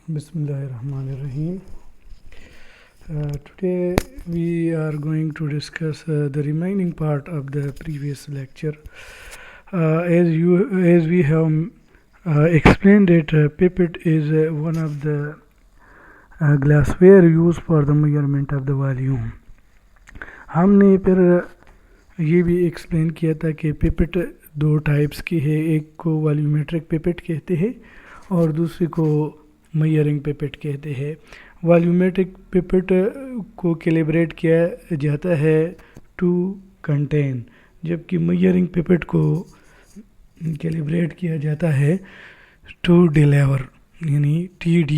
Bismillahirrahmanirrahim. Today we are going to discuss the remaining part of the previous lecture. As we have explained it, pipette is one of the glassware used for the measurement of the volume. हमने फिर ये भी explain किया था कि pipette दो types की है, एक को वॉल्यूमेट्रिक पिपेट कहते हैं और दूसरी को मेजरिंग पिपेट कहते हैं। वॉल्यूमेट्रिक पिपेट को कैलिब्रेट किया जाता है टू कंटेन, जबकि मेजरिंग पिपेट को कैलिब्रेट किया जाता है टू डिलीवर यानी TD।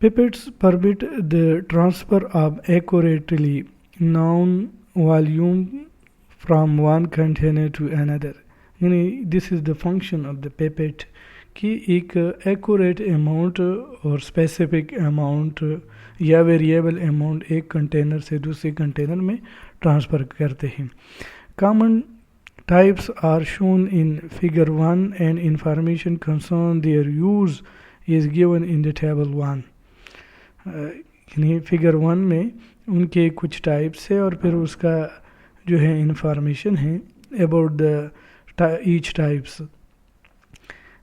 Pipettes permit the transfer of accurately known volume from one container to another. यानी this is the function of the pipette कि एक accurate amount और specific amount या variable amount एक कंटेनर से दूसरे कंटेनर में ट्रांसफ़र करते हैं। Common types are shown in figure 1 and information concerning their use is given in the table 1। यानी फिगर 1 में उनके कुछ टाइप्स है और फिर उसका जो है इंफॉर्मेशन है about the each types.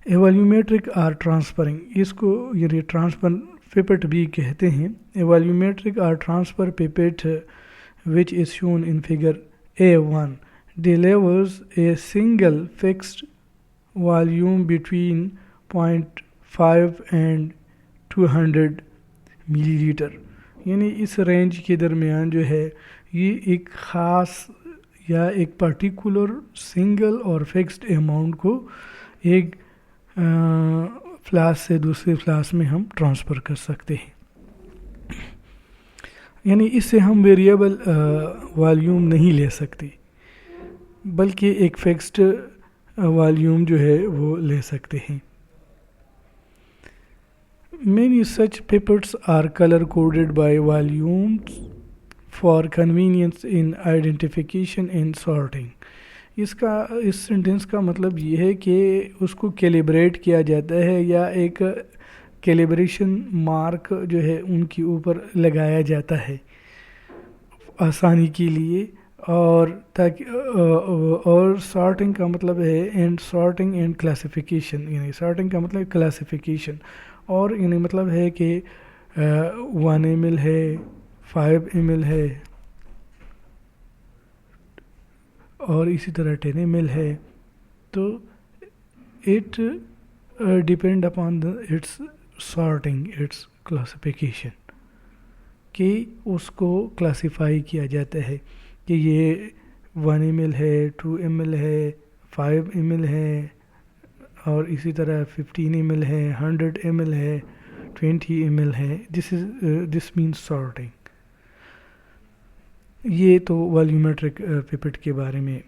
Volumetric or transferring, इसको ये ट्रांसफर पिपेट भी कहते हैं। Volumetric or transfer pipette which is shown in figure A1 delivers a single fixed volume between 0.5 and 200 millilitre. यानी इस रेंज के दरमियान जो है ये एक ख़ास या एक पर्टिकुलर सिंगल और फिक्स्ड अमाउंट को एक फ्लास से दूसरे फ्लास में हम ट्रांसफ़र कर सकते हैं। यानी इससे हम वेरिएबल वॉल्यूम नहीं ले सकते, बल्कि एक फिक्स्ड वॉल्यूम जो है वो ले सकते हैं। Many such pipettes are color coded by volumes for convenience in identification and sorting। इस सेंटेंस का मतलब ये है कि उसको कैलिब्रेट किया जाता है या एक कैलिब्रेशन मार्क जो है उनके ऊपर लगाया जाता है आसानी के लिए, और ताकि और सॉर्टिंग का मतलब है एंड सॉर्टिंग एंड क्लासिफिकेशन। यानी सॉर्टिंग का मतलब क्लासिफिकेशन और यानी मतलब है कि 1 ml है, 5 ml है और इसी तरह 10 ml है, तो it depend upon it's sorting, it's classification, कि उसको क्लासिफाई किया जाता है कि ये 1 ml है, 2 ml है, 5 ml है और इसी तरह 15 ml है, 100 ml है, 20 ml है। This means sorting. ये तो वॉल्यूमेट्रिक पिपेट के बारे में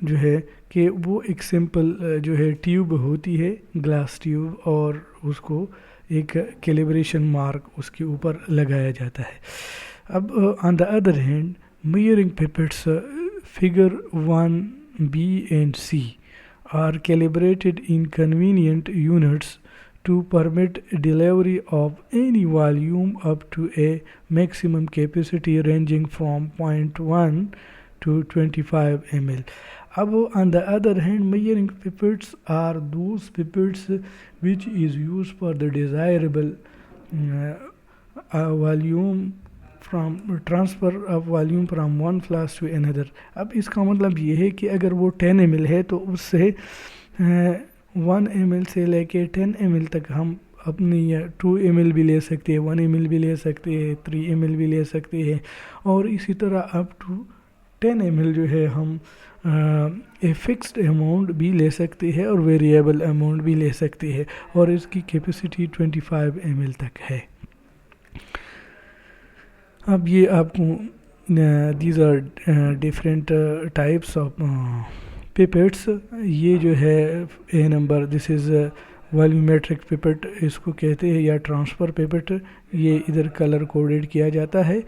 जो है कि वो एक सिंपल जो है ट्यूब होती है, ग्लास ट्यूब, और उसको एक कैलिब्रेशन मार्क उसके ऊपर लगाया जाता है। अब on the other hand measuring pipettes figure 1B and C are calibrated in convenient units to permit delivery of any volume up to a maximum capacity ranging from 0.1 to 25 ml। अब on the other hand measuring pipettes are those pipettes which is used for the desirable volume from transfer of volume from one फ्लास to another. अब इसका मतलब ये है कि अगर वो 10 ml है तो उससे 1 ml से लेके 10 ml तक हम अपनी 2 ml भी ले सकते हैं, 1 ml भी ले सकते हैं, 3 ml भी ले सकते हैं, और इसी तरह अप टू 10 ml जो है हम ए फिक्स्ड अमाउंट भी ले सकते हैं और वेरिएबल अमाउंट भी ले सकते हैं, और इसकी कैपेसिटी 25 ml तक है। अब ये आपको these are different types of pipettes. ये जो है A number, this is volumetric pipette इसको कहते हैं या ट्रांसफ़र पिपेट। ये इधर कलर कोडेड किया जाता है,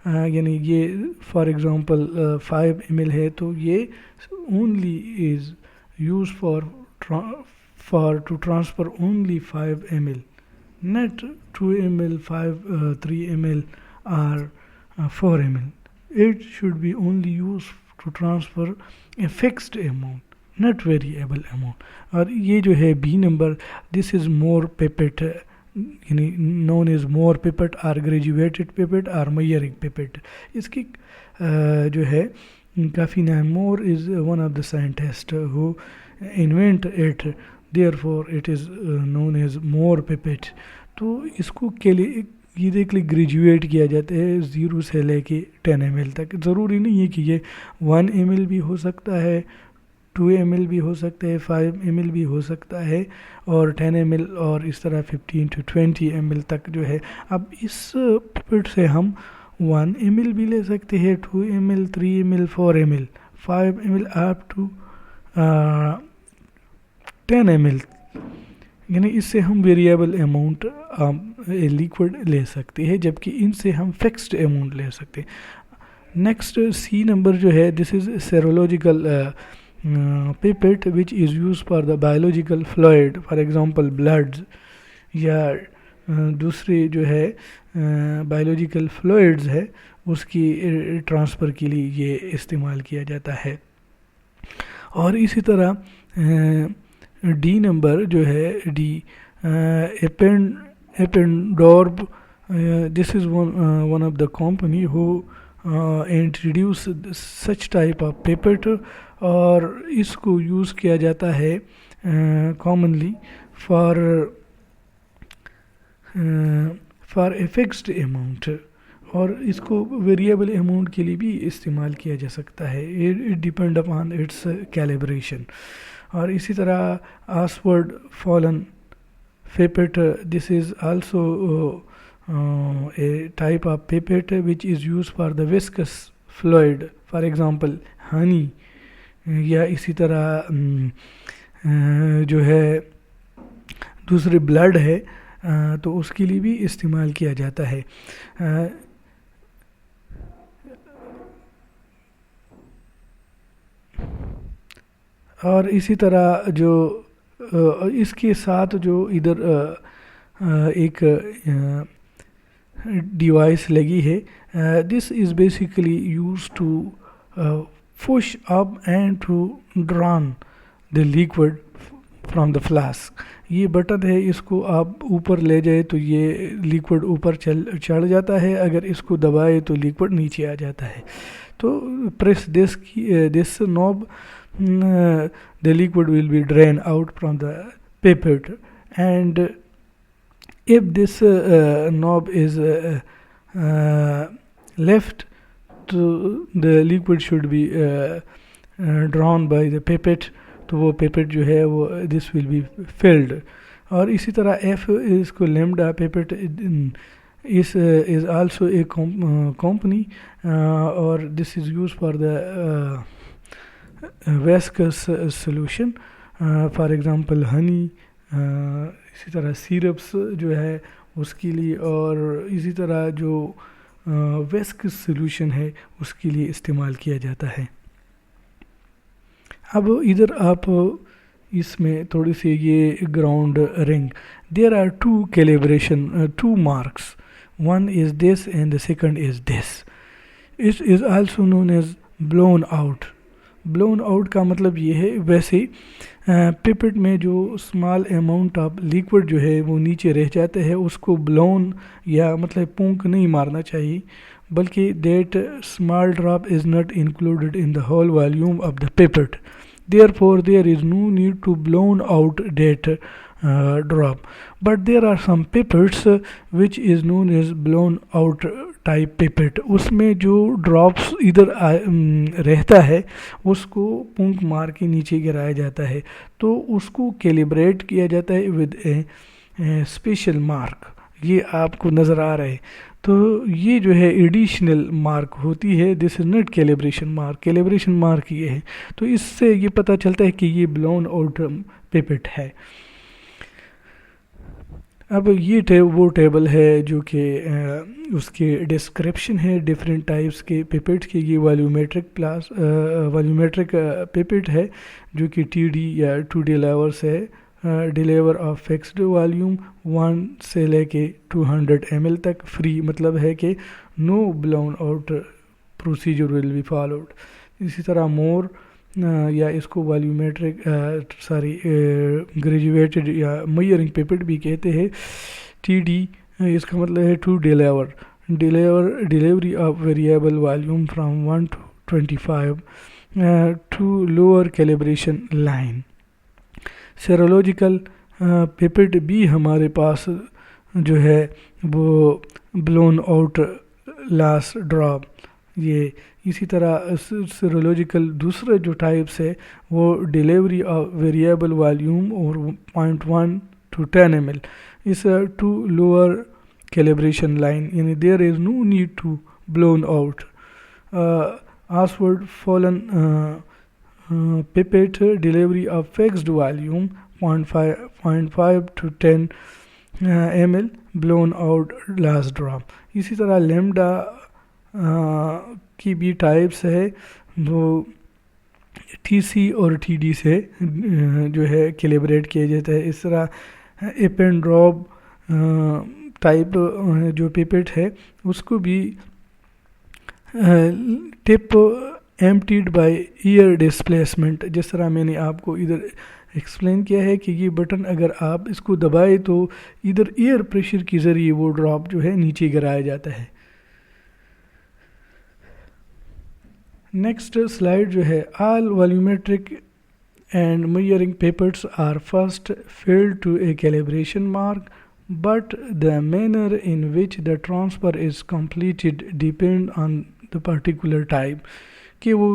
यानी ये फॉर एग्ज़ाम्पल 5 ml है तो ये only is use for for to transfer only 5 ml, not 2 ml, 3 ml or 4 ml. It should be only used to transfer a fixed amount, not variable amount. और ये जो है B number, this is more pipette, यानी known as more pipette or graduated pipette or Meyerink pipette. इसकी जो है काफ़ी नाम, Moore is one of the scientists who invent it, therefore it is known as Moore pipette. तो इसको के लिए ये देख ली ग्रेजुएट किया जाता है 0 से लेके 10 ml तक. ज़रूरी नहीं है कि ये 1 ml भी हो सकता है, 2 ml भी हो सकता है, 5 ml भी हो सकता है और 10 ml और इस तरह 15 to 20 ml तक जो है. अब इस पिपेट से हम 1 ml भी ले सकते हैं, 2 ml, 3 ml, 4 ml, 5 ml up to 10 ml, यानी इससे हम वेरिएबल अमाउंट लिक्विड ले सकते हैं, जबकि इनसे हम फिक्स्ड अमाउंट ले सकते हैं. नेक्स्ट सी नंबर जो है, this is serological pipette which is used for the biological fluid, for example blood या दूसरे जो है बायोलॉजिकल फ्लूइड्स है उसकी ट्रांसफ़र के लिए ये इस्तेमाल किया जाता है. और इसी तरह डी नंबर जो है D Eppendorf, this is one of the company who introduce such type of pipette, और इसको यूज़ किया जाता है commonly for a fixed amount, और इसको वेरिएबल अमाउंट के लिए भी इस्तेमाल किया जा सकता है. It depend upon its calibration. और इसी तरह Ostwald Folin pipette, this is also a type of pipette which is use for the viscous fluid, for example honey, या इसी तरह जो है दूसरे ब्लड है तो उसके लिए भी इस्तेमाल किया जाता है. और इसी तरह जो इसके साथ जो इधर एक डिवाइस लगी है, this is basically use to push up and to drawn the liquid from the flask. ये बटन है, इसको आप ऊपर ले जाए तो ये लिक्विड ऊपर चढ़ जाता है, अगर इसको दबाए तो लिक्विड नीचे आ जाता है. तो press this knob, the liquid will be drained out from the pipette, and if this knob is left, तो the liquid should be drawn by the pipette, तो वो pipette जो है वो this will be filled. और इसी तरह F इसको lambda pipette is also a company, और this is used for the viscous solution, for example honey, इसी तरह syrups जो है उसके लिए, और इसी तरह जो विस्कस सॉल्यूशन है उसके लिए इस्तेमाल किया जाता है. अब इधर आप इसमें थोड़ी सी ये ground ring, there are two calibration, two marks, one is this and the second is this. It is also known as blown out. Blown out का मतलब ये है, वैसे पिपेट में जो स्मॉल अमाउंट ऑफ लिक्विड जो है वो नीचे रह जाता है, उसको ब्लोन या मतलब पूंक नहीं मारना चाहिए, बल्कि that small drop is not included in the whole volume of the pipette, therefore there is no need to blown out that drop. But there are some pipettes which is known as blown out type pipette. उसमें जो drops इधर रहता है उसको पूंक मार के नीचे गिराया जाता है, तो उसको कैलिब्रेट किया जाता है विद ए स्पेशल मार्क. ये आपको नज़र आ रहा है, तो ये जो है एडिशनल मार्क होती है, this is not calibration mark. Calibration mark ये है, तो इससे ये पता चलता है कि ये ब्लोन आउट पिपेट है. अब ये वो टेबल है जो कि उसके डिस्क्रिप्शन है डिफरेंट टाइप्स के पिपेट के. ये वॉल्यूमेट्रिक पिपेट है जो कि TD या 2D लेवल से डिलीवर ऑफ फिक्स्ड वॉल्यूम 1 से लेके 200 ml तक फ्री, मतलब है कि no blown out procedure will be followed. इसी तरह मोर या इसको वॉल्यूमेट्रिक ग्रेजुएटेड या मेजरिंग पिपेट भी कहते हैं। TD इसका मतलब है to delivery of variable volume from 1 to 25 to lower calibration line. Serological pipette भी हमारे पास जो है वो ब्लोन आउट लास्ट ड्रॉप, ये इसी तरह सेरोलॉजिकल दूसरा जो टाइप्स है वो डिलीवरी ऑफ वेरिएबल वॉल्यूम और 0.1 to 10 ml is to lower calibration line, यानी there is no need to blown out. Oswald Fallen pipette delivery of fixed volume 0.5 to 10 ml blown out last drop. इसी तरह lambda की भी types है वो TC और TD से जो है कैलिब्रेट किया जाता है। इस तरह एप एंड ड्रॉप टाइप जो पिपेट है उसको भी tip emptied by year displacement, जिस तरह मैंने आपको इधर एक्सप्लेन किया है कि ये बटन अगर आप इसको दबाए तो इधर एयर प्रेशर के ज़रिए वो ड्रॉप जो है नीचे गिराया जाता है। नेक्स्ट स्लाइड जो है, all volumetric and measuring papers are first filled to a calibration mark, but the manner in which the transfer is completed depend on the particular type, कि वो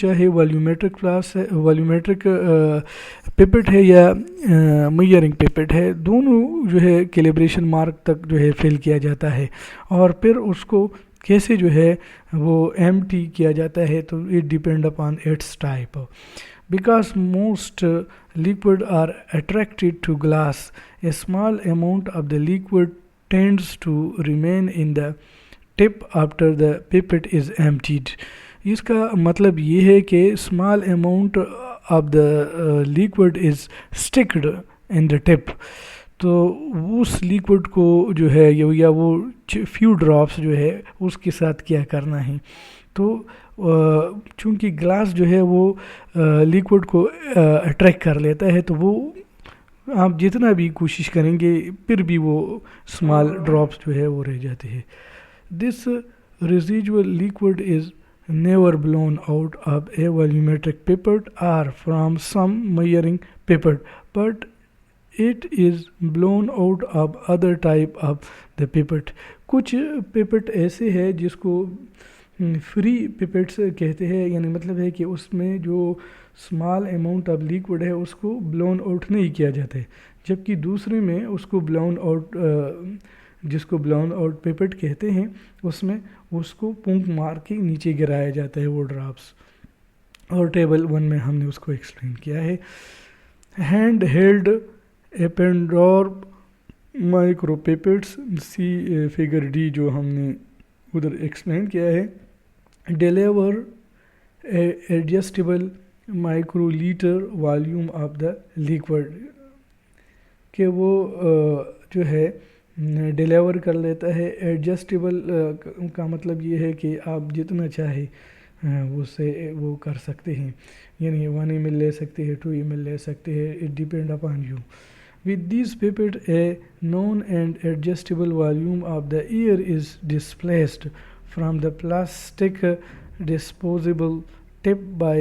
चाहे वॉल्यूमेट्रिक क्लास है, वॉल्यूमेट्रिक पिपेट है या measuring pipette है, दोनों जो है कैलिब्रेशन मार्क तक जो है फिल किया जाता है और फिर उसको कैसे जो है वो एम्प्टी किया जाता है तो it depend upon its type. Because most liquid are attracted to glass, a small amount of the liquid tends to remain in the tip after the pipette is emptied. इसका मतलब ये है कि small amount of the liquid is sticked in the tip, तो उस liquid को जो है या वो फ्यू ड्रॉप्स जो है उसके साथ क्या करना है। तो चूँकि ग्लास जो है वो लिक्विड को अट्रैक्ट कर लेता है तो वो आप जितना भी कोशिश करेंगे फिर भी वो स्मॉल ड्रॉप्स जो है वो रह जाते हैं। This residual liquid is never blown out of a volumetric pipette or from some measuring pipette, but it is blown out of other type of the pipette. कुछ पिपेट ऐसे है जिसको फ्री पिपेट्स कहते हैं, यानी मतलब है कि उसमें जो स्मॉल अमाउंट ऑफ लिक्विड है उसको ब्लोन आउट नहीं किया जाता है, जबकि दूसरे में उसको ब्लोन आउट जिसको ब्लोन आउट पिपेट कहते हैं उसमें उसको पंप मार के नीचे गिराया जाता है वो ड्रॉप्स, और टेबल 1 में हमने उसको एक्सप्लेन किया है। हैंड हेल्ड एपेंड्रॉर्ब माइक्रोपिपेट्स, सी फिगर डी जो हमने उधर एक्सप्लेन किया है। Deliver adjustable microlitre volume of the liquid, कि वो जो है डिलीवर कर लेता है। एडजस्टेबल का मतलब ये है कि आप जितना चाहे उससे वो कर सकते हैं, यानी 1 ml ले सकते हैं, 2 ml ले सकते हैं, it depend upon you. With these pipette, a known and adjustable volume of the air is displaced from the plastic disposable tip by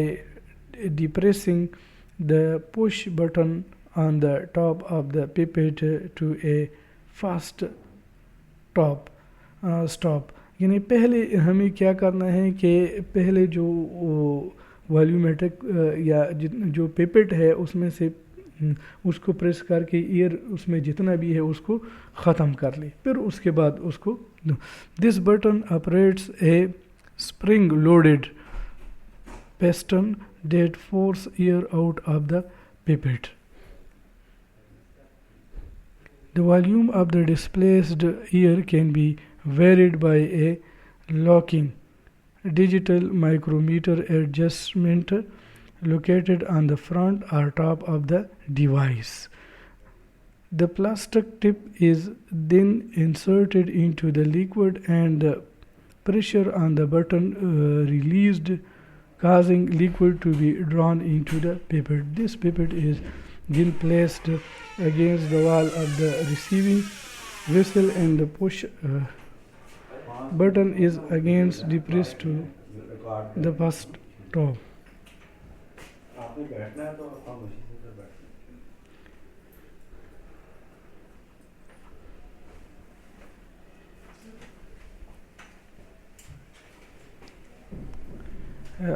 depressing the push button on the top of the pipette to a fast stop। यानी पहले हमें क्या करना है कि पहले जो volumetric या जो पिपेट है उसमें से उसको प्रेस करके एयर उसमें जितना भी है उसको ख़त्म कर ले, फिर उसके बाद उसको this button operates A spring loaded piston that force air out of the pipette. The volume of the displaced air can be varied by a locking digital micrometer adjustment located on the front or top of the device. The plastic tip is then inserted into the liquid and the pressure on the button released, causing liquid to be drawn into the pipette. This pipette is then placed against the wall of the receiving vessel and the push button is against depressed to the first top.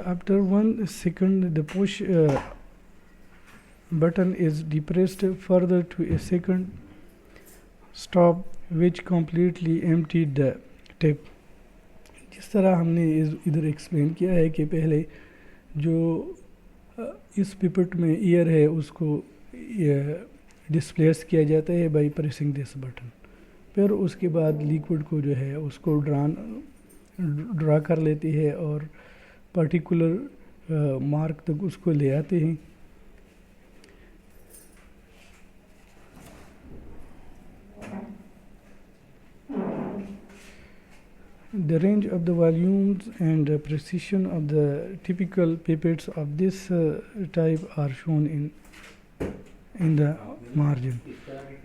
After 1 second, the push button is depressed further to a second stop, which completely emptied the tip. जिस तरह हमने इधर explain किया है कि पहले जो इस पिपेट में ईयर है उसको डिस्प्लेस किया जाता है बाय प्रेसिंग दिस बटन, फिर उसके बाद लिक्विड को जो है उसको ड्रा कर लेती है और पर्टिकुलर मार्क तक उसको ले आते हैं. The range of the volumes and precision of the typical pipettes of this type are shown in the margin.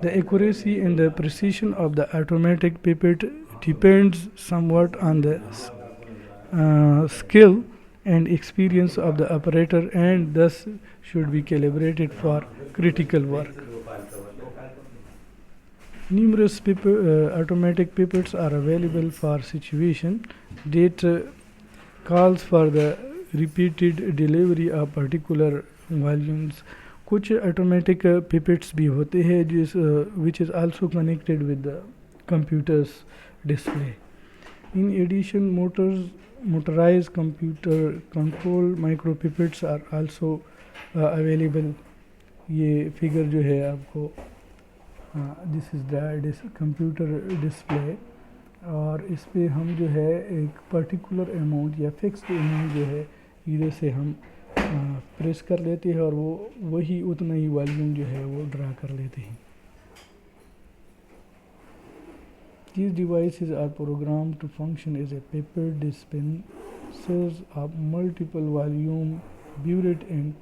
The accuracy and the precision of the automatic pipette depends somewhat on the skill and experience of the operator, and thus should be calibrated for critical work. Numerous automatic pipettes are available for situation that calls for the repeated delivery of particular volumes. कुछ automatic pipettes भी होते हैं which is also connected with the computer's display. In addition, motorized computer control micro pipettes are also available. ये figure जो है आपको this is the computer display, और इस पे हम जो है एक पर्टिकुलर अमाउंट या फिक्स्ड अमाउंट जो है इधर से हम प्रेस कर लेते हैं और वो वही उतना ही वॉल्यूम जो है वो ड्रा कर लेते हैं. These devices are programmed to function as a paper dispensers of multiple volume burette and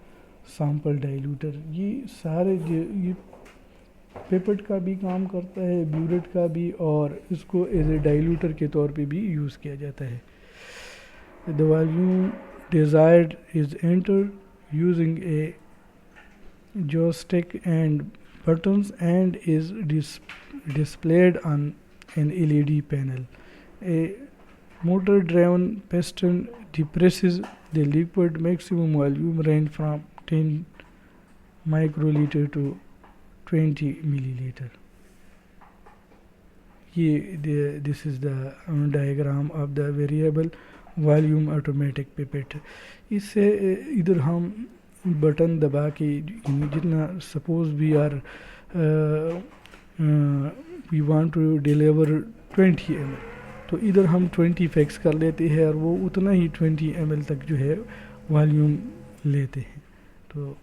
sample diluter. ये सारे ये पिपेट का भी काम करता है, ब्यूरेट का भी, और इसको एज ए डाइल्यूटर के तौर पे भी यूज़ किया जाता है. The volume desired is enter using A joystick and buttons and is displayed on an LED panel. A motor driven piston depresses the liquid. Maximum volume range from 10 microliter to 20 milliliter. This is the diagram of the variable volume automatic pipette. इससे इधर हम button दबा के जितना suppose we want to deliver 20 ml, तो इधर हम 20 fix कर लेते हैं और वो उतना ही 20 ml तक जो है वॉल्यूम लेते हैं. तो